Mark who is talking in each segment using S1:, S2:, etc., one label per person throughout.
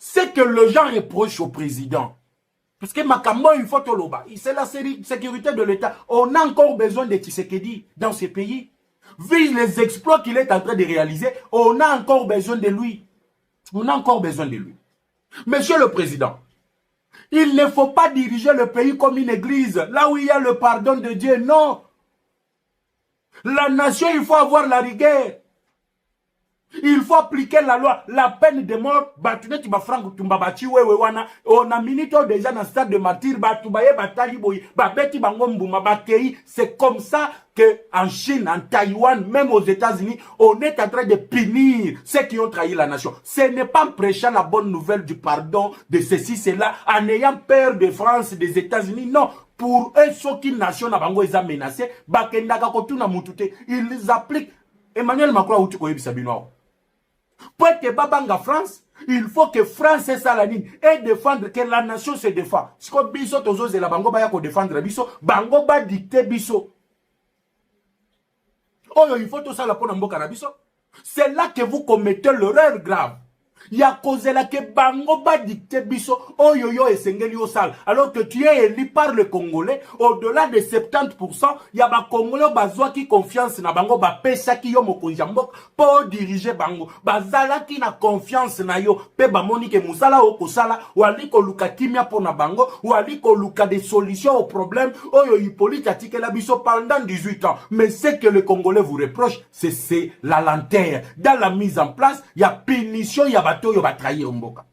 S1: c'est que le gens reprochent au président. Parce que Makambo, il faut tout l'oba. C'est la sécurité de l'État. On a encore besoin de Tshisekedi dans ce pays. Vu les exploits qu'il est en train de réaliser, on a encore besoin de lui. On a encore besoin de lui. Monsieur le Président, il ne faut pas diriger le pays comme une église, là où il y a le pardon de Dieu. Non. La nation, il faut avoir la rigueur. Il faut appliquer la loi. La peine de mort, on a minute déjà dans le stade de martyr, c'est comme ça qu'en Chine, en Taïwan, même aux États-Unis, on est en train de punir ceux qui ont trahi la nation. Ce n'est pas en prêchant la bonne nouvelle du pardon, de ceci, cela, en ayant peur de France, des États-Unis. Non. Pour eux, ceux qui nation n'a pas menacé, ils appliquent. Emmanuel Macron a dit que pour que Babanga France, il faut que France ait sa ligne et défendre que la nation se défend. Si ko biso tozo la bango ba ya ko défendre biso, bango ba dicter biso. Oh, il faut tout ça la pona mboka na biso. C'est là que vous commettez l'erreur grave. Ya causé la que bango ba dicter biso, oh yo esengeli au sale. Alors que tu es élu par le Congolais, au-delà de 70%, ya ba Congolais bazwa qui confiance na bango ba pesa ki yo mokonzi mbok pour diriger bango. Bazala ki na confiance na yo pe ba moni ke musala o kosala wali ko luka kimia pona bango, wali ko luka des solutions aux problèmes. Oh yo Hippolyte atike la biso pendant 18 ans. Mais ce que le Congolais vous reproche, c'est la lenteur. Dans la mise en place, il y a punition, il y a bateau, il va trahir mboka.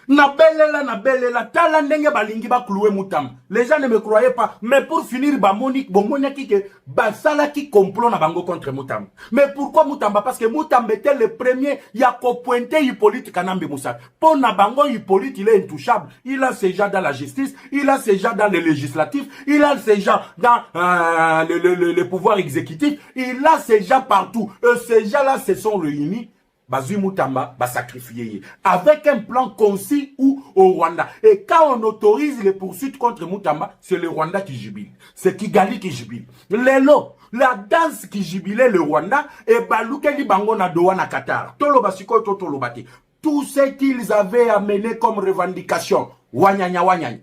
S1: Na belela, tala ndenge balingi ba clouer mutam. Les gens ne me croyaient pas. Mais pour finir, bomoniaki que basala qui complot na bango contre Mutam. Mais pourquoi Mutamba? Parce que Mutam était le premier, il a pointé Hippolyte Kanambe Moussa. Pour na bango, Hippolyte, il est intouchable. Il a ses gens dans la justice, il a ses gens dans le législatif, il a ses gens dans le pouvoir exécutif, il a ses gens partout. Ces gens-là se sont réunis. Bazui Mutamba va sacrifier avec un plan concis ou au Rwanda. Et quand on autorise les poursuites contre Mutamba, c'est le Rwanda qui jubile. C'est Kigali qui jubile. Lelo, la danse qui jubilait le Rwanda, et Balouke Bango na Doha na Qatar. Tolo basiko to tolo bati. Tout ce qu'ils avaient amené comme revendication, wanyanya.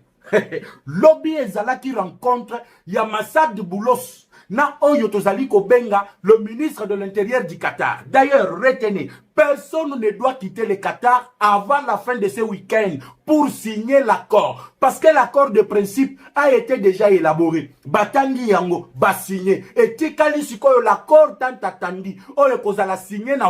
S1: Lobby ezala qui rencontre Yamassad Boulos. Na oyo tozali kobenga le ministre de l'Intérieur du Qatar. D'ailleurs, retenez, personne ne doit quitter le Qatar avant la fin de ce week-end pour signer l'accord. Parce que l'accord de principe a été déjà élaboré. Batangi yango, ba signé. Et tikali sikoyo l'accord tant attendu. Oyo kozala signé na